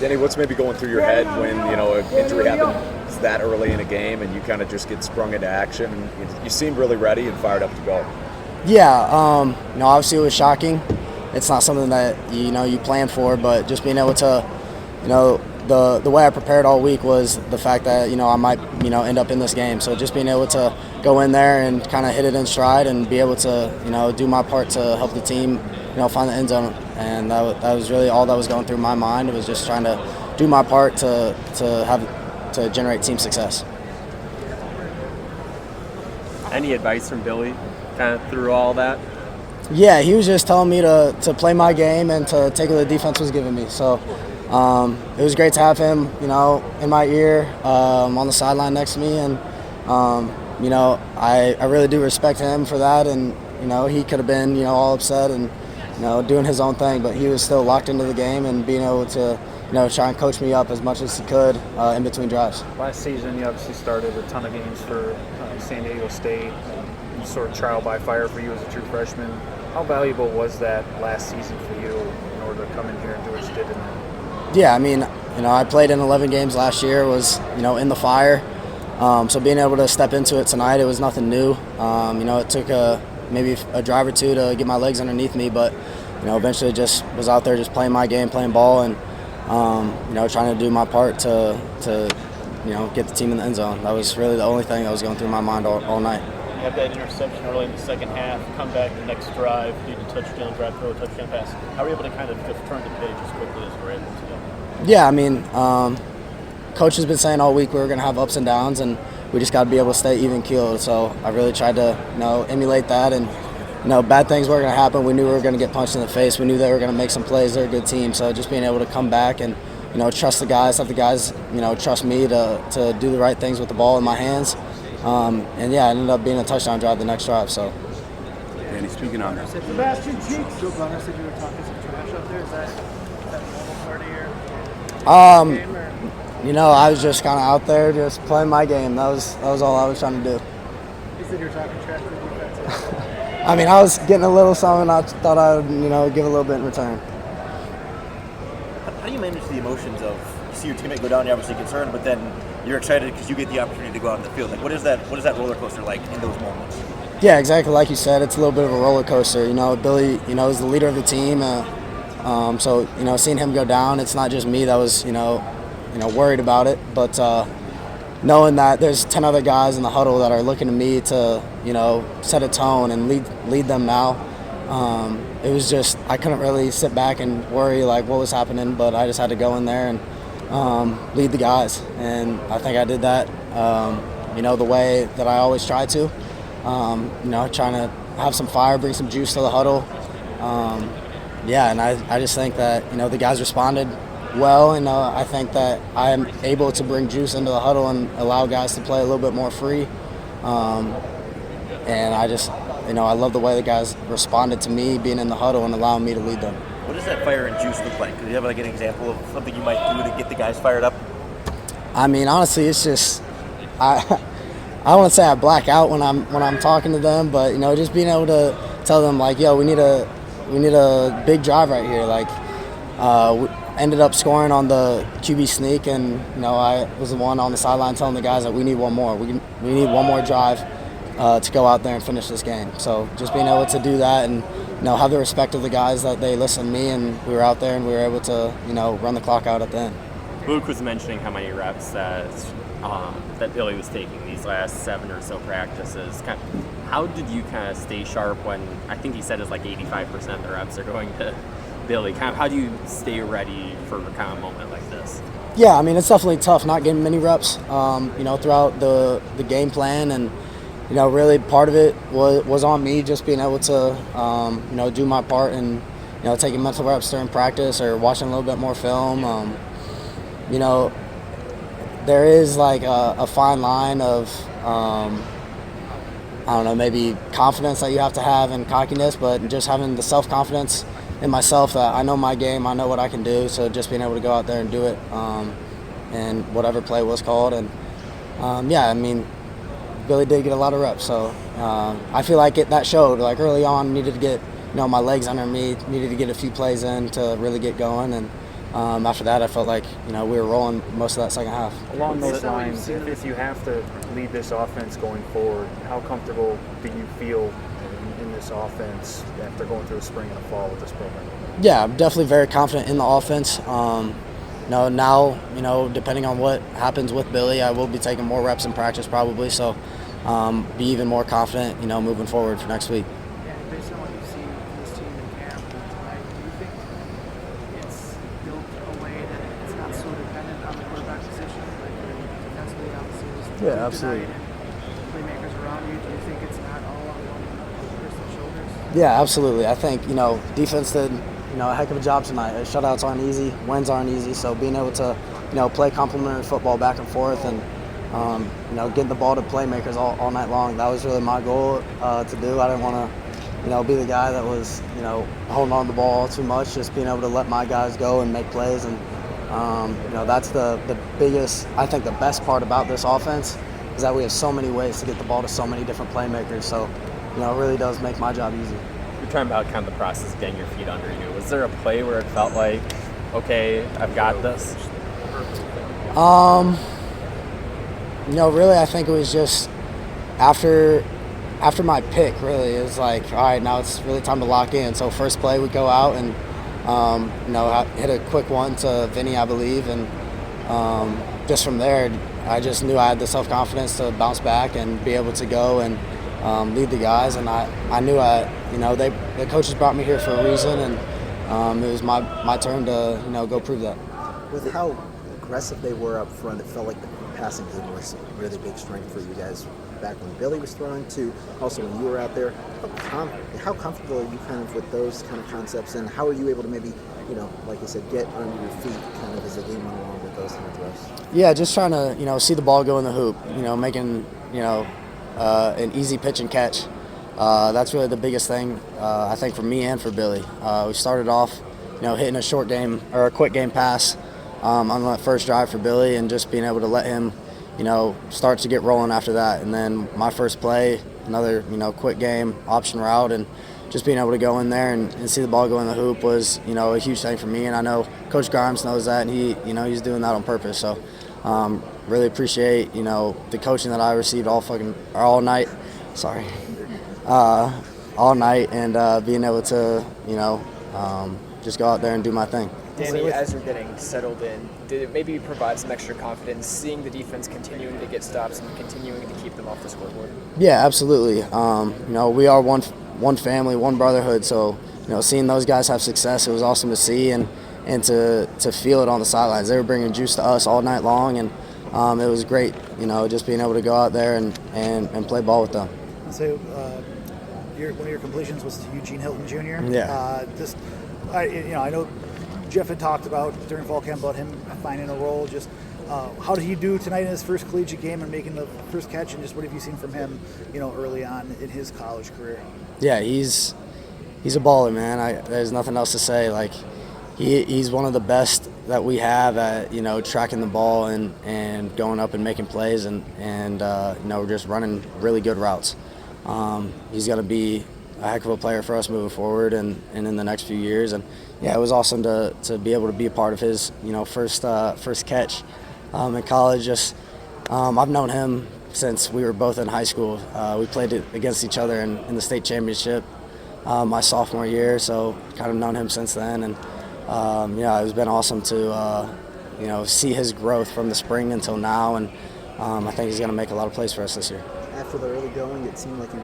Danny, what's maybe going through your head when an injury happens that early in a game and you kind of just get sprung into action and you seem really ready and fired up to go? Yeah, obviously it was shocking. It's not something that you plan for, but just being able to, the way I prepared all week was the fact that I might end up in this game. So just being able to go in there and kind of hit it in stride and be able to do my part to help the team find the end zone, and that was really all that was going through my mind. It was just trying to do my part to generate team success. Any advice from Billy kind of through all that? Yeah, he was just telling me to play my game and to take what the defense was giving me. So it was great to have him, in my ear, on the sideline next to me, and I really do respect him for that. And he could have been all upset and doing his own thing, but he was still locked into the game and being able to try and coach me up as much as he could in between drives. Last season, you obviously started a ton of games for San Diego State, sort of trial by fire for you as a true freshman. How valuable was that last season for you in order to come in here and do what you did tonight? Yeah, I mean, I played in 11 games last year, was in the fire. So being able to step into it tonight, it was nothing new. It took maybe a drive or two to get my legs underneath me, but eventually just was out there just playing my game, playing ball, and trying to do my part to get the team in the end zone. That was really the only thing that was going through my mind all night. You have that interception early in the second half, come back the next drive, need a touchdown drive, throw a touchdown pass. How are you able to kind of just turn the page as quickly as we're able to? Yeah, I mean, coach has been saying all week we were going to have ups and downs, and we just got to be able to stay even keeled. So I really tried to emulate that, and bad things were going to happen. We knew we were going to get punched in the face. We knew they were going to make some plays. They're a good team. So just being able to come back and trust the guys, have the guys trust me to do the right things with the ball in my hands. And yeah, it ended up being a touchdown drive the next drive. So. Danny, speaking on that. Sebastian Cheeks. Joe Gunner said you were talking some trash out there. Is that normal part of your game? I was just kind of out there just playing my game. That was all I was trying to do. He said you were talking trash to the defense. I mean, I was getting a little something. I thought I would, give a little bit in return. How do you manage the emotions of you see your teammate go down? You're obviously concerned, but then you're excited because you get the opportunity to go out on the field. Like, what is that roller coaster like in those moments? Yeah, exactly. Like you said, it's a little bit of a roller coaster. Billy, is the leader of the team. So seeing him go down, it's not just me that was, worried about it, but knowing that there's 10 other guys in the huddle that are looking to me to, set a tone and lead them now. It was just, I couldn't really sit back and worry like what was happening, but I just had to go in there and lead the guys. And I think I did that, the way that I always try to, trying to have some fire, bring some juice to the huddle. And I just think that, the guys responded well, and I think that I am able to bring juice into the huddle and allow guys to play a little bit more free. And I just, I love the way the guys responded to me being in the huddle and allowing me to lead them. What does that fire and juice look like? Do you have like an example of something you might do to get the guys fired up? I mean, honestly, it's just I don't want to say I black out when I'm talking to them, but just being able to tell them like, yo, we need a big drive right here. Like, we ended up scoring on the QB sneak, and I was the one on the sideline telling the guys that we need one more. We need one more drive to go out there and finish this game. So just being able to do that and have the respect of the guys that they listened to me, and we were out there and we were able to run the clock out at the end. Luke was mentioning how many reps that Billy was taking these last 7 or so practices. How did you kind of stay sharp when I think he said it's like 85% of the reps are going to Billy? How do you stay ready for kind of a moment like this? Yeah, I mean, it's definitely tough not getting many reps, throughout the game plan, and really part of it was on me just being able to do my part and taking mental reps during practice or watching a little bit more film. There is like a fine line of maybe confidence that you have to have and cockiness, but just having the self-confidence in myself that I know my game, I know what I can do, so just being able to go out there and do it, and whatever play was called. And I mean, Billy did get a lot of reps, so I feel like that showed. Like early on, needed to get my legs under me, needed to get a few plays in to really get going, and after that, I felt like we were rolling most of that second half. Along those Based on what you've lines, seen if you have to lead this offense going forward, how comfortable do you feel in this offense after going through a spring and a fall with this program? Yeah, I'm definitely very confident in the offense. Now, depending on what happens with Billy, I will be taking more reps in practice probably, so be even more confident, moving forward for next week. Yeah, based on what you've seen from this team in camp and tonight, do you think it's built a way that it's not so dependent on the quarterback position? Like defensively, obviously, there's absolutely. tonight and playmakers around you. Do you think it's not all on one person's shoulders? Yeah, absolutely. I think, defense did, a heck of a job tonight. Shutouts aren't easy, wins aren't easy, so being able to, play complementary football back and forth and, getting the ball to playmakers all night long, that was really my goal to do. I didn't want to, be the guy that was, holding on to the ball too much, just being able to let my guys go and make plays. And, that's the biggest, I think the best part about this offense is that we have so many ways to get the ball to so many different playmakers. So, it really does make my job easy. You're talking about kind of the process of getting your feet under you. Was there a play where it felt like, okay, I've got this? Really, I think it was just after my pick, really, it was like, all right, now it's really time to lock in. So first play, we go out and, hit a quick one to Vinny, I believe. And just from there, I just knew I had the self-confidence to bounce back and be able to go and lead the guys. And I knew the coaches brought me here for a reason, and it was my turn to, go prove that. With how aggressive they were up front, it felt like the passing game was a really big strength for you guys back when Billy was throwing to also when you were out there. How comfortable are you kind of with those kind of concepts, and how are you able to maybe, like you said, get under your feet kind of as the game went along with those kind of throws? Yeah, just trying to, see the ball go in the hoop, making, an easy pitch and catch. That's really the biggest thing, I think, for me and for Billy. We started off, hitting a short game or a quick game pass on that first drive for Billy, and just being able to let him, start to get rolling after that. And then my first play, another, quick game option route, and just being able to go in there and see the ball go in the hoop was, a huge thing for me. And I know Coach Grimes knows that, and he's doing that on purpose. So really appreciate, the coaching that I received all night. Sorry. All night, and being able to, just go out there and do my thing. Danny, as you're getting settled in, did it maybe provide some extra confidence seeing the defense continuing to get stops and continuing to keep them off the scoreboard? Yeah, absolutely. We are one family, one brotherhood. So, seeing those guys have success, it was awesome to see and to feel it on the sidelines. They were bringing juice to us all night long, and it was great. Just being able to go out there and play ball with them. So, one of your completions was to Eugene Hilton Jr. Yeah. I know Jeff had talked about during fall camp about him finding a role. Just how did he do tonight in his first collegiate game and making the first catch, and just what have you seen from him, early on in his college career? Yeah, he's a baller, man. There's nothing else to say. Like he's one of the best that we have at tracking the ball and going up and making plays and just running really good routes. He's going to be a heck of a player for us moving forward and in the next few years. And yeah, it was awesome to be able to be a part of his first catch in college. Just I've known him since we were both in high school. We played against each other in the state championship my sophomore year, so kind of known him since then. And it's been awesome to see his growth from the spring until now, and I think he's going to make a lot of plays for us this year. After the early going, it seemed like you